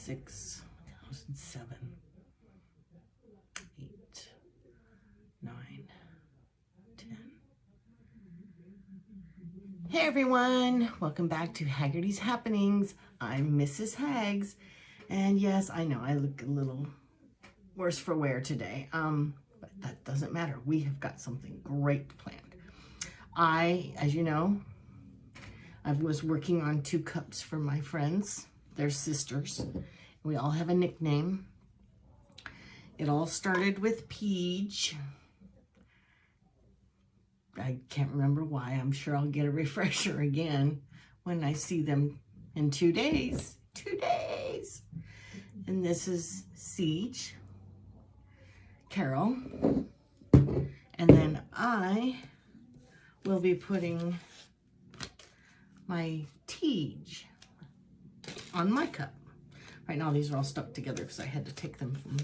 6, 7, 8, 9, 10. Hey everyone, welcome back to Haggerty's Happenings. I'm Mrs. Hags, and yes, I know I look a little worse for wear today, but that doesn't matter. We have got something great planned. As you know, I was working on 2 cups for my friends. They're sisters. We all have a nickname. It all started with Teege. I can't remember why. I'm sure I'll get a refresher again when I see them in 2 days. 2 days. And this is Siege, Carol, and then I will be putting my Teege on my cup. Right now these are all stuck together because I had to take them from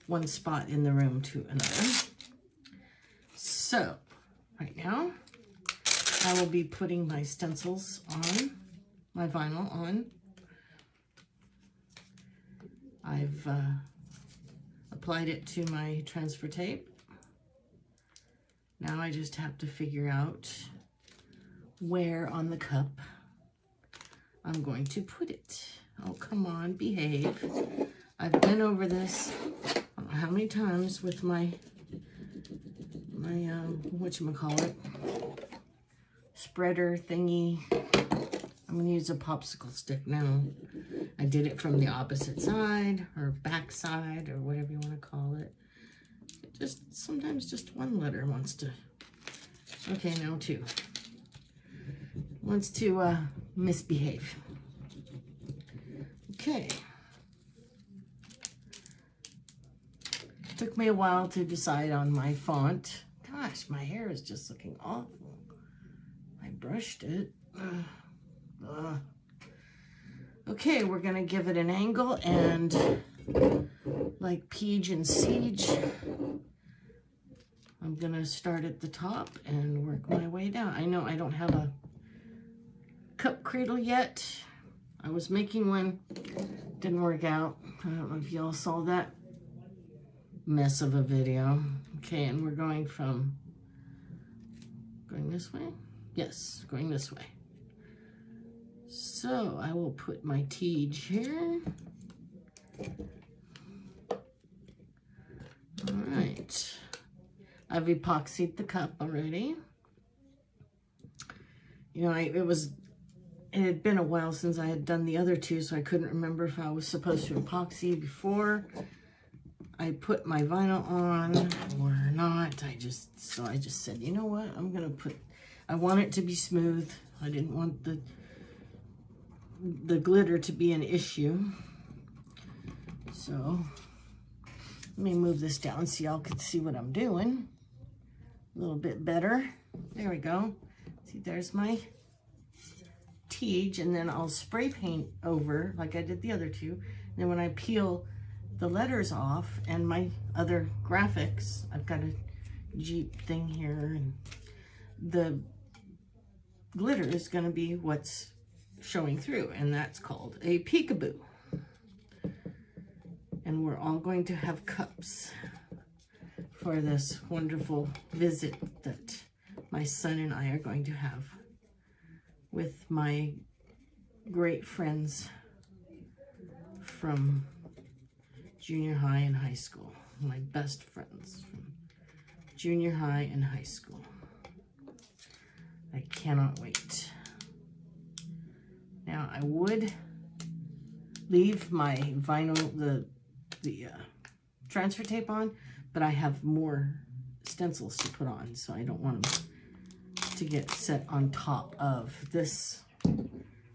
one spot in the room to another. So right now I will be putting my stencils on, my vinyl on. I've applied it to my transfer tape. Now I just have to figure out where on the cup I'm going to put it. Oh, come on, behave. I've been over this, I don't know how many times with my whatchamacallit, spreader thingy. I'm gonna use a popsicle stick now. I did it from the opposite side or back side or whatever you want to call it. Sometimes just one letter wants to, okay, now 2. Wants to misbehave. Okay. Took me a while to decide on my font. Gosh, my hair is just looking awful. I brushed it. Okay, we're gonna give it an angle, and like Teege and Siege, I'm gonna start at the top and work my way down. I know I don't have a cup cradle yet. I was making one, didn't work out. I don't know if y'all saw that mess of a video. Okay, and we're going this way? Yes, going this way. So I will put my Teege here. All right. I've epoxied the cup already. You know, it had been a while since I had done the other 2, so I couldn't remember if I was supposed to epoxy before I put my vinyl on or not. I just said, you know what, I want it to be smooth. I didn't want the glitter to be an issue. So let me move this down so y'all can see what I'm doing a little bit better. There we go. See, there's my Teege, and then I'll spray paint over like I did the other 2. And then when I peel the letters off and my other graphics, I've got a Jeep thing here, and the glitter is going to be what's showing through, and that's called a Peekaboo. And we're all going to have cups for this wonderful visit that my son and I are going to have with my great friends from junior high and high school. My best friends from junior high and high school. I cannot wait. Now I would leave my vinyl, the transfer tape on, but I have more stencils to put on, so I don't want them to get set on top of this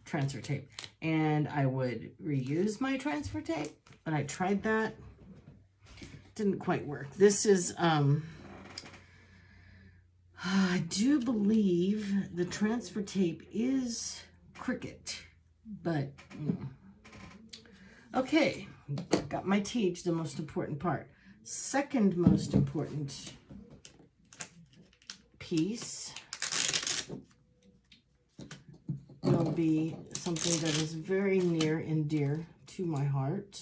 transfer tape. And I would reuse my transfer tape, but I tried that. Didn't quite work. This is, I do believe the transfer tape is Cricut, but okay, got my Teege, the most important part. Second most important piece will be something that is very near and dear to my heart.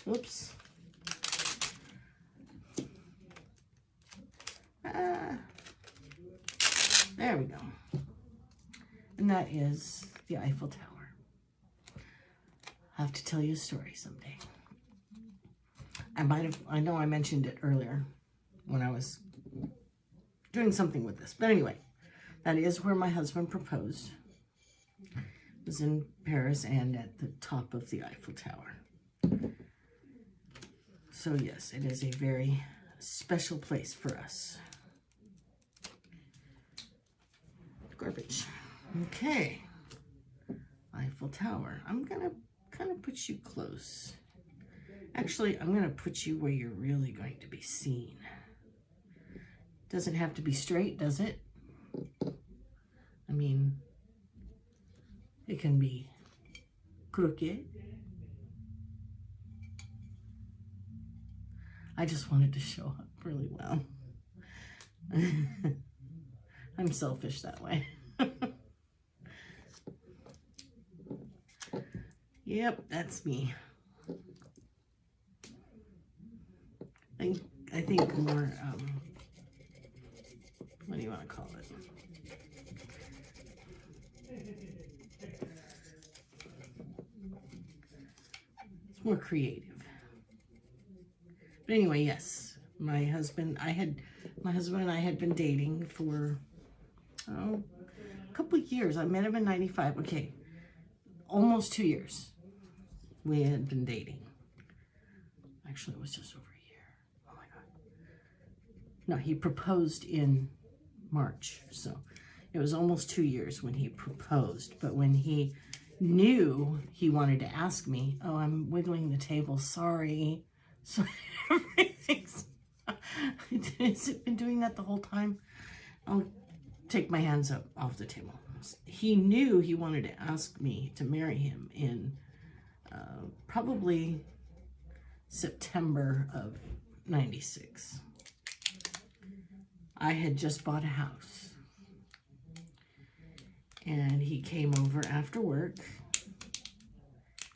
Oops. There we go. And that is the Eiffel Tower. I'll have to tell you a story someday. I know I mentioned it earlier when I was doing something with this. But anyway, that is where my husband proposed. It was in Paris and at the top of the Eiffel Tower. So yes, it is a very special place for us. Garbage. Okay. Eiffel Tower. I'm going to kind of put you close. Actually, I'm going to put you where you're really going to be seen. Doesn't have to be straight, does it? I mean, it can be crooked. I just wanted to show up really well. I'm selfish that way. Yep, that's me. I think more, what do you want to call it? It's more creative. But anyway, yes, my husband and I had been dating for a couple of years. I met him in 95. Okay, almost 2 years we had been dating. Actually, it was just over a year. Oh my God. No, he proposed in March. So it was almost 2 years when he proposed. But when he knew he wanted to ask me, oh, I'm wiggling the table, sorry. So everything's, has it been doing that the whole time? I'll take my hands up off the table. He knew he wanted to ask me to marry him in probably September of 96. I had just bought a house. And he came over after work.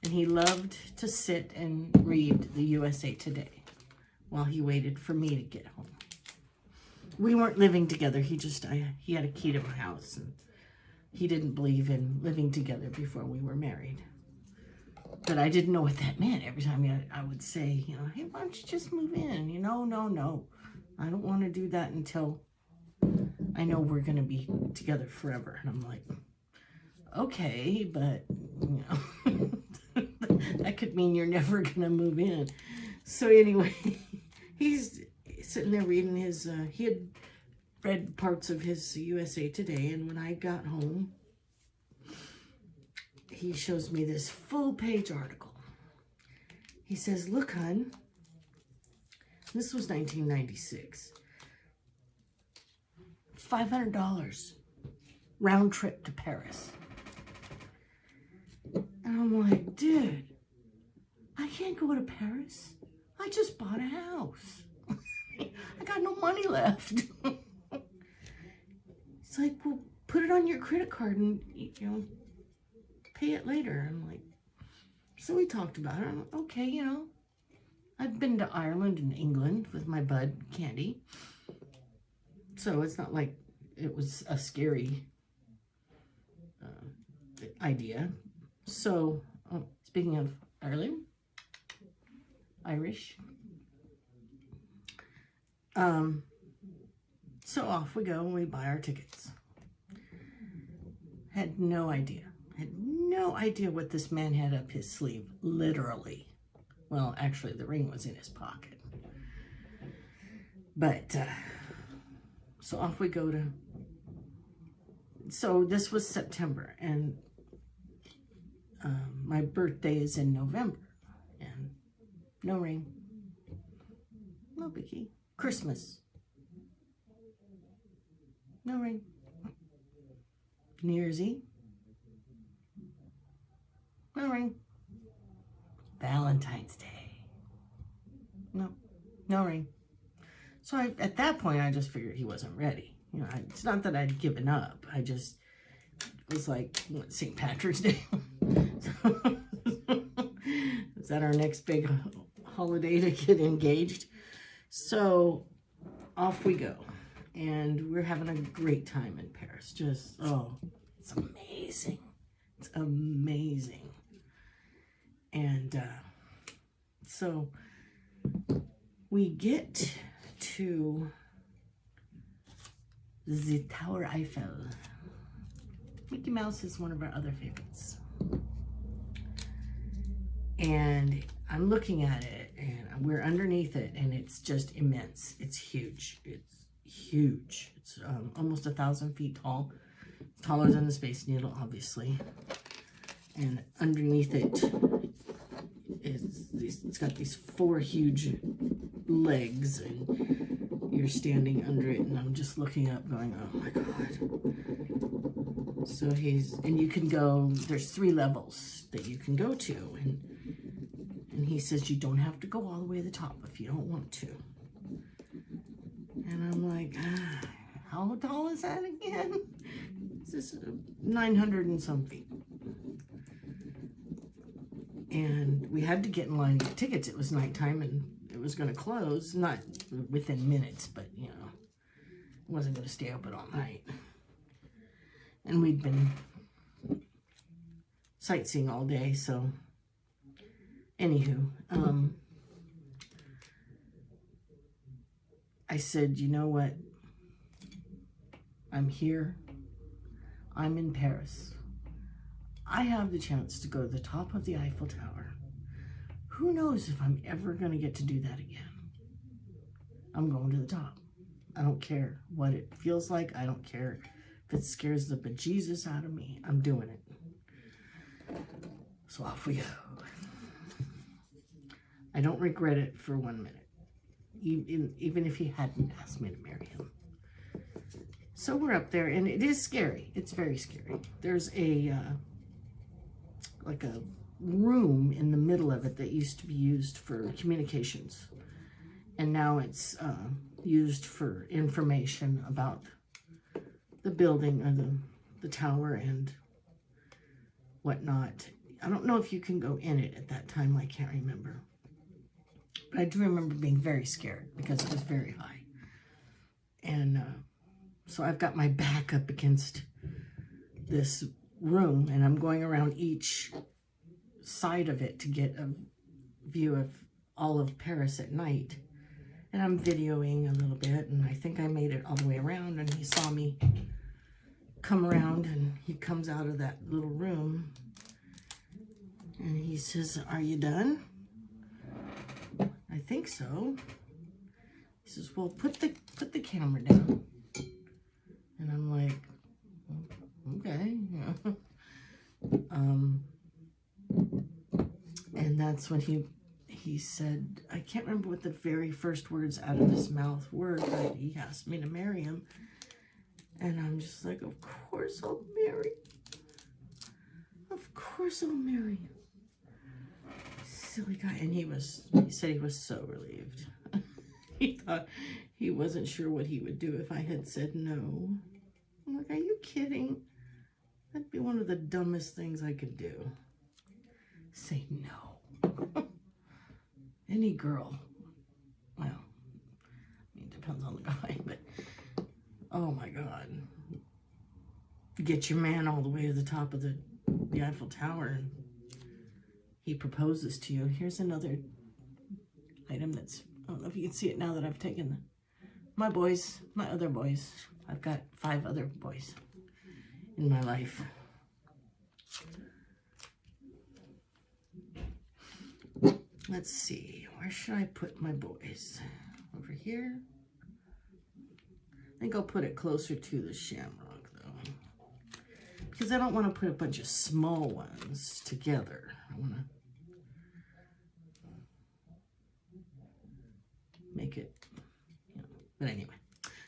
And he loved to sit and read the USA Today while he waited for me to get home. We weren't living together. He had a key to my house, and he didn't believe in living together before we were married. But I didn't know what that meant. Every time I would say, hey, why don't you just move in? No. I don't want to do that until I know we're going to be together forever. And I'm like, okay, but, that could mean you're never going to move in. So anyway, he's sitting there reading he had read parts of his USA Today, and when I got home, he shows me this full-page article. He says, look, hon, this was 1996, $500 round trip to Paris. And I'm like, dude, I can't go to Paris. I just bought a house. I got no money left. It's like, well, put it on your credit card and, pay it later. I'm like, so we talked about it. I'm like, okay, I've been to Ireland and England with my bud, Candy. So it's not like it was a scary idea. So, speaking of Ireland, Irish. So off we go and we buy our tickets. Had no idea what this man had up his sleeve, literally. Well, actually, the ring was in his pocket. But, so off we go to, so this was September, and my birthday is in November, and no ring, no biggie. Christmas, no ring. New Year's Eve, no ring. Valentine's Day, no ring. So at that point, I just figured he wasn't ready. It's not that I'd given up. I just was like, St. Patrick's Day. that our next big holiday to get engaged? So off we go. And we're having a great time in Paris. Just, oh, it's amazing. It's amazing. And so we get to the Tower Eiffel. Mickey Mouse is one of our other favorites. And I'm looking at it, and we're underneath it, and it's just immense. It's huge. It's huge. It's almost 1,000 feet tall. It's taller than the Space Needle, obviously. And underneath it is it's got these 4 huge legs, and you're standing under it, and I'm just looking up going, oh my God. So and you can go, there's 3 levels that you can go to, and he says you don't have to go all the way to the top if you don't want to. And I'm like, how tall is that again? This is 900 and some feet. And we had to get in line to get tickets. It was nighttime and it was going to close, not within minutes, but you know, it wasn't going to stay open all night. And we'd been sightseeing all day, so anywho, I said, you know what? I'm here. I'm in Paris. I have the chance to go to the top of the Eiffel Tower. Who knows if I'm ever going to get to do that again? I'm going to the top. I don't care what it feels like. I don't care if it scares the bejesus out of me. I'm doing it. So off we go. I don't regret it for 1 minute. Even if he hadn't asked me to marry him. So we're up there, and it is scary. It's very scary. There's like a room in the middle of it that used to be used for communications. And now it's used for information about the building or the tower and whatnot. I don't know if you can go in it at that time. I can't remember. But I do remember being very scared because it was very high. And so I've got my back up against this room, and I'm going around each side of it to get a view of all of Paris at night. And I'm videoing a little bit, and I think I made it all the way around, and he saw me come around, and he comes out of that little room, and he says, "Are you done?" I think so. He says, "Well, put the camera down." And I'm like, okay. And that's when he said, I can't remember what the very first words out of his mouth were, but he asked me to marry him. And I'm just like, of course I'll marry. Of course I'll marry him. Silly guy. And he said he was so relieved. He thought he wasn't sure what he would do if I had said no. I'm like, are you kidding? That'd be one of the dumbest things I could do. Say no. Any girl. Well, I mean, it depends on the guy, but oh my God. Get your man all the way to the top of the Eiffel Tower and he proposes to you. Here's another item that's, I don't know if you can see it now that I've taken my other boys. I've got 5 other boys in my life. Let's see, where should I put my boys? Over here? I think I'll put it closer to the shamrock though. Because I don't want to put a bunch of small ones together. I want to make it, you know, but anyway.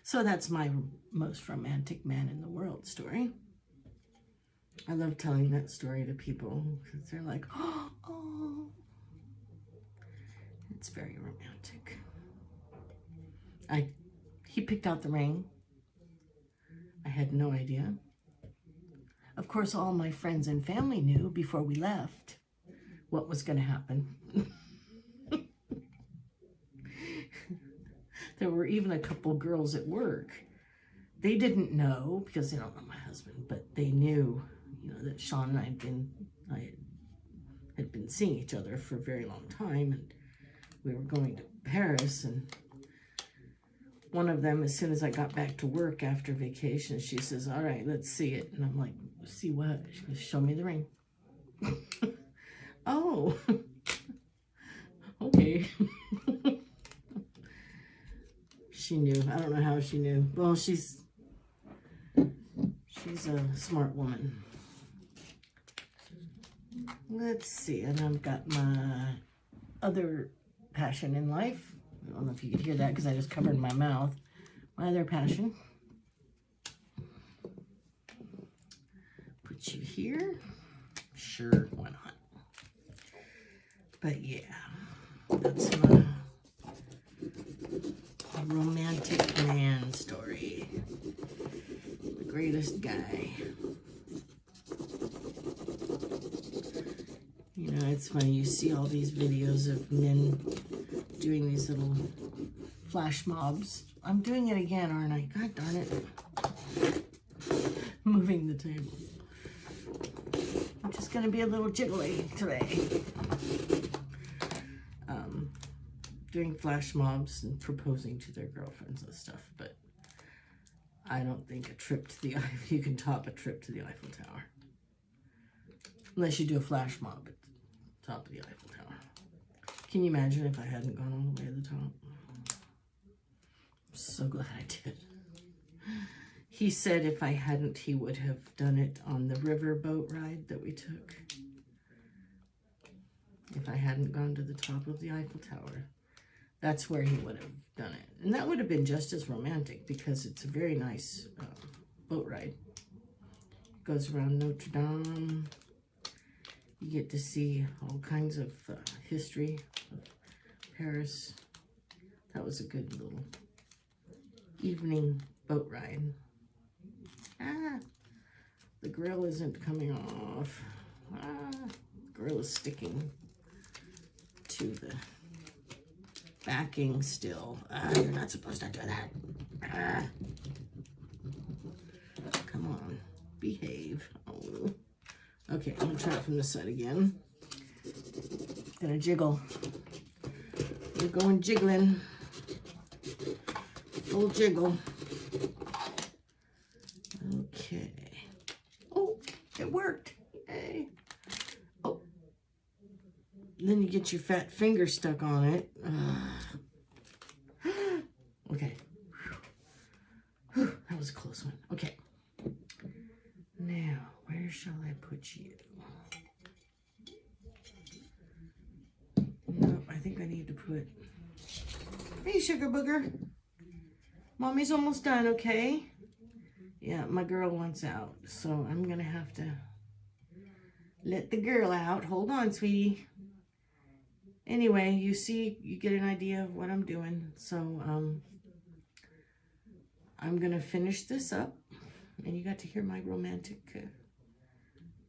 So that's my most romantic man in the world story. I love telling that story to people because they're like, oh, it's very romantic. He picked out the ring. I had no idea. Of course, all my friends and family knew before we left what was going to happen. There were even a couple girls at work. They didn't know, because they don't know my husband, but they knew, that Sean and I had been seeing each other for a very long time, and we were going to Paris. And one of them, as soon as I got back to work after vacation, she says, "All right, let's see it." And I'm like, "See what?" She goes, "Show me the ring." Oh, okay. She knew. I don't know how she knew. Well, she's a smart woman. Let's see. And I've got my other passion in life. I don't know if you could hear that because I just covered my mouth. My other passion. Put you here. Sure, why not? But yeah, that's my romantic man story. The greatest guy. It's funny, you see all these videos of men doing these little flash mobs. I'm doing it again, aren't I? God darn it. Moving the table. I'm just going to be a little jiggly today. Doing flash mobs and proposing to their girlfriends and stuff, but I don't think a trip to the Eiffel, you can top a trip to the Eiffel Tower. Unless you do a flash mob at the top of the Eiffel Tower. Can you imagine if I hadn't gone all the way to the top? I'm so glad I did. He said if I hadn't, he would have done it on the river boat ride that we took. If I hadn't gone to the top of the Eiffel Tower. That's where he would have done it. And that would have been just as romantic because it's a very nice boat ride. Goes around Notre Dame. You get to see all kinds of history of Paris. That was a good little evening boat ride. The grill isn't coming off. The grill is sticking to the backing still. You're not supposed to do that. Come on, behave. Oh. Okay, I'm gonna try it from this side again. Gonna jiggle. We're going jiggling. Full jiggle. Okay. Oh, it worked. Yay. Oh. Then you get your fat finger stuck on it. Okay. Whew, that was a close one. Okay. Now, where shall I put you? Nope, I think I need to put... Hey, sugar booger. Mommy's almost done, okay? Yeah, my girl wants out, so I'm gonna have to let the girl out. Hold on, sweetie. Anyway, you see, you get an idea of what I'm doing. So, I'm gonna finish this up. And you got to hear my romantic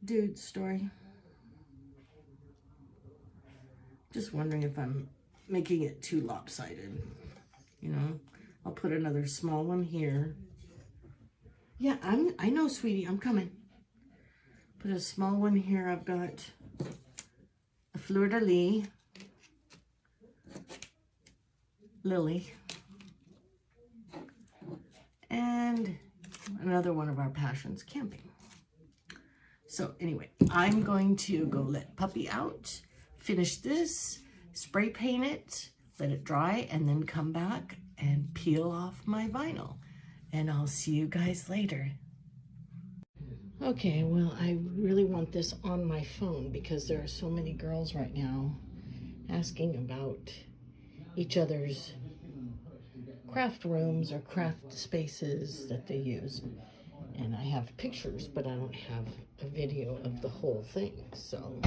dude story. Just wondering if I'm making it too lopsided. I'll put another small one here. Yeah, I know, sweetie, I'm coming. Put a small one here. I've got a fleur-de-lis lily. And another one of our passions, camping. So anyway, I'm going to go let Puppy out, finish this, spray paint it, let it dry, and then come back and peel off my vinyl. And I'll see you guys later. Okay, well, I really want this on my phone because there are so many girls right now asking about each other's craft rooms or craft spaces that they use. And I have pictures, but I don't have a video of the whole thing. So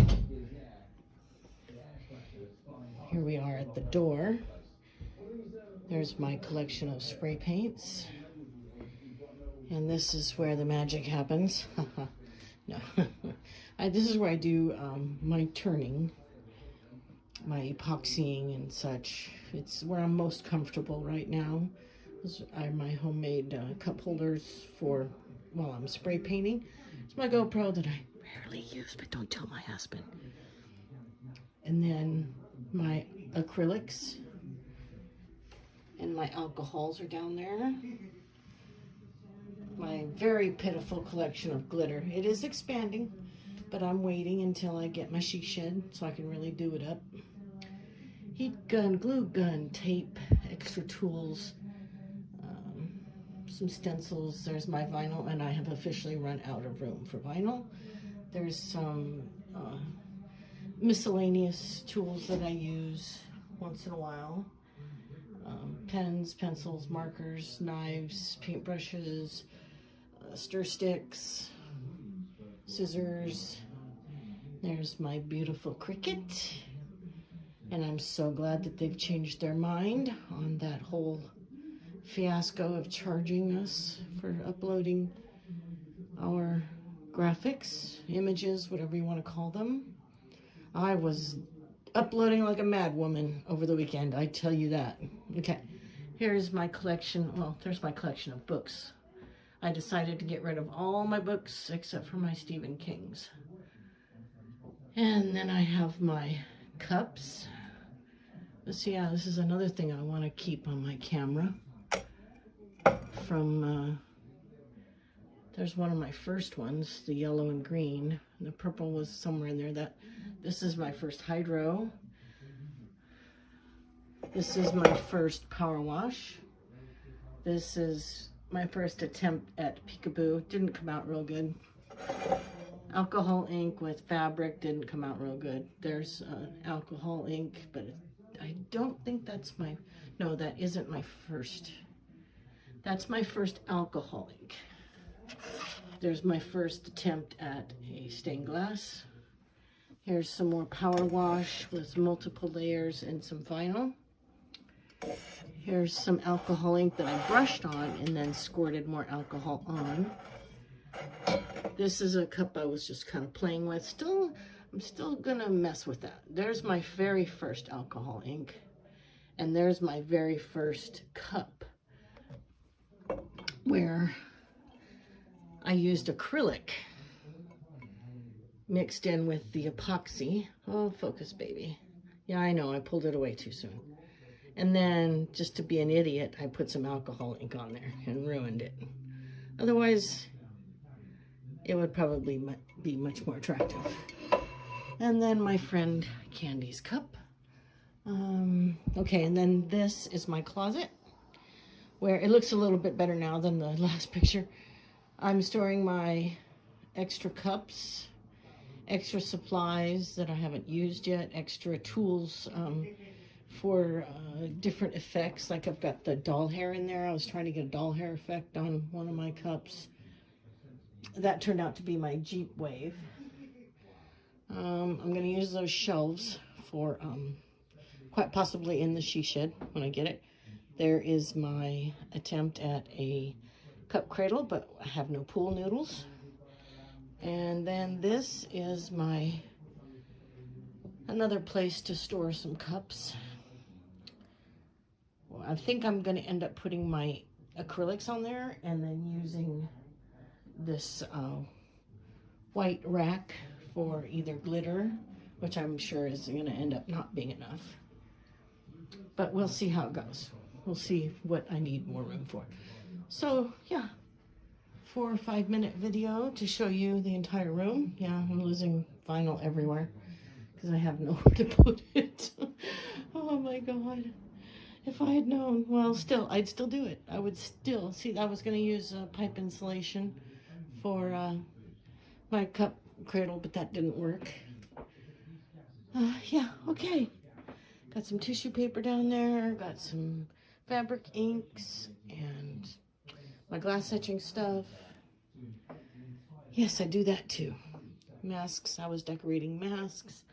here we are at the door. There's my collection of spray paints. And this is where the magic happens. No, this is where I do my turning. my epoxying and such. It's where I'm most comfortable right now. Those are my homemade cup holders for while I'm spray painting. It's my GoPro that I rarely use, but don't tell my husband. And then my acrylics and my alcohols are down there. My very pitiful collection of glitter. It is expanding, but I'm waiting until I get my she shed so I can really do it up. Heat gun, glue gun, tape, extra tools, some stencils. There's my vinyl, and I have officially run out of room for vinyl. There's some miscellaneous tools that I use once in a while. Pens, pencils, markers, knives, paintbrushes, stir sticks, scissors. There's my beautiful Cricut. And I'm so glad that they've changed their mind on that whole fiasco of charging us for uploading our graphics, images, whatever you want to call them. I was uploading like a mad woman over the weekend, I tell you that. Okay, here's my collection. Well, there's my collection of books. I decided to get rid of all my books except for my Stephen King's. And then I have my cups. Let's see, yeah, this is another thing I want to keep on my camera. From, there's one of my first ones, the yellow and green. And the purple was somewhere in there. This is my first hydro. This is my first power wash. This is my first attempt at Peekaboo. Didn't come out real good. Alcohol ink with fabric didn't come out real good. There's alcohol ink, but I don't think that's my, no, that isn't my first. That's my first alcohol ink. There's my first attempt at a stained glass. Here's some more power wash with multiple layers and some vinyl. Here's some alcohol ink that I brushed on and then squirted more alcohol on. This is a cup I was just kind of playing with. I'm still gonna mess with that. There's my very first alcohol ink, and there's my very first cup where I used acrylic mixed in with the epoxy. Oh, focus, baby. Yeah, I know, I pulled it away too soon. And then, just to be an idiot, I put some alcohol ink on there and ruined it. Otherwise, it would probably be much more attractive. And then my friend Candy's cup. Okay, and then this is my closet, where it looks a little bit better now than the last picture. I'm storing my extra cups, extra supplies that I haven't used yet, extra tools for different effects. Like I've got the doll hair in there. I was trying to get a doll hair effect on one of my cups. That turned out to be my Jeep Wave. I'm going to use those shelves for quite possibly in the she shed when I get it. There is my attempt at a cup cradle, but I have no pool noodles. And then this is my another place to store some cups. Well, I think I'm going to end up putting my acrylics on there and then using this white rack for either glitter, which I'm sure is going to end up not being enough. But we'll see how it goes. We'll see what I need more room for. So, yeah, 4 or 5 minute video to show you the entire room. Yeah, I'm losing vinyl everywhere because I have nowhere to put it. Oh my God. If I had known, well, still, I'd still do it. I would still, see, I was going to use pipe insulation for my cup cradle, but that didn't work. Yeah, okay. Got some tissue paper down there, got some fabric inks, and my glass etching stuff. Yes, I do that too. Masks, I was decorating masks.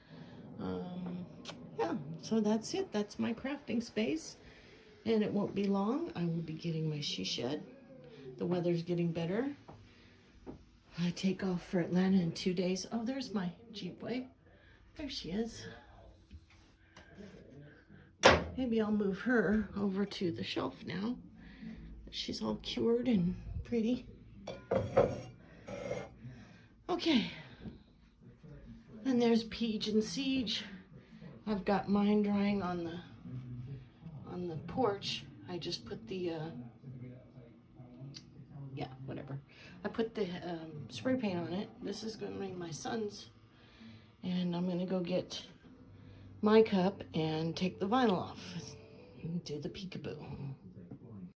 Yeah, so that's it. That's my crafting space. And it won't be long. I will be getting my she shed. The weather's getting better. I take off for Atlanta in 2 days. Oh, there's my Jeep Wave. There she is. Maybe I'll move her over to the shelf now. She's all cured and pretty. Okay. And there's Peege and Siege. I've got mine drying on the porch. I just put the yeah, whatever. I put the spray paint on it. This is going to be my son's, and I'm going to go get my cup and take the vinyl off and do the Peekaboo.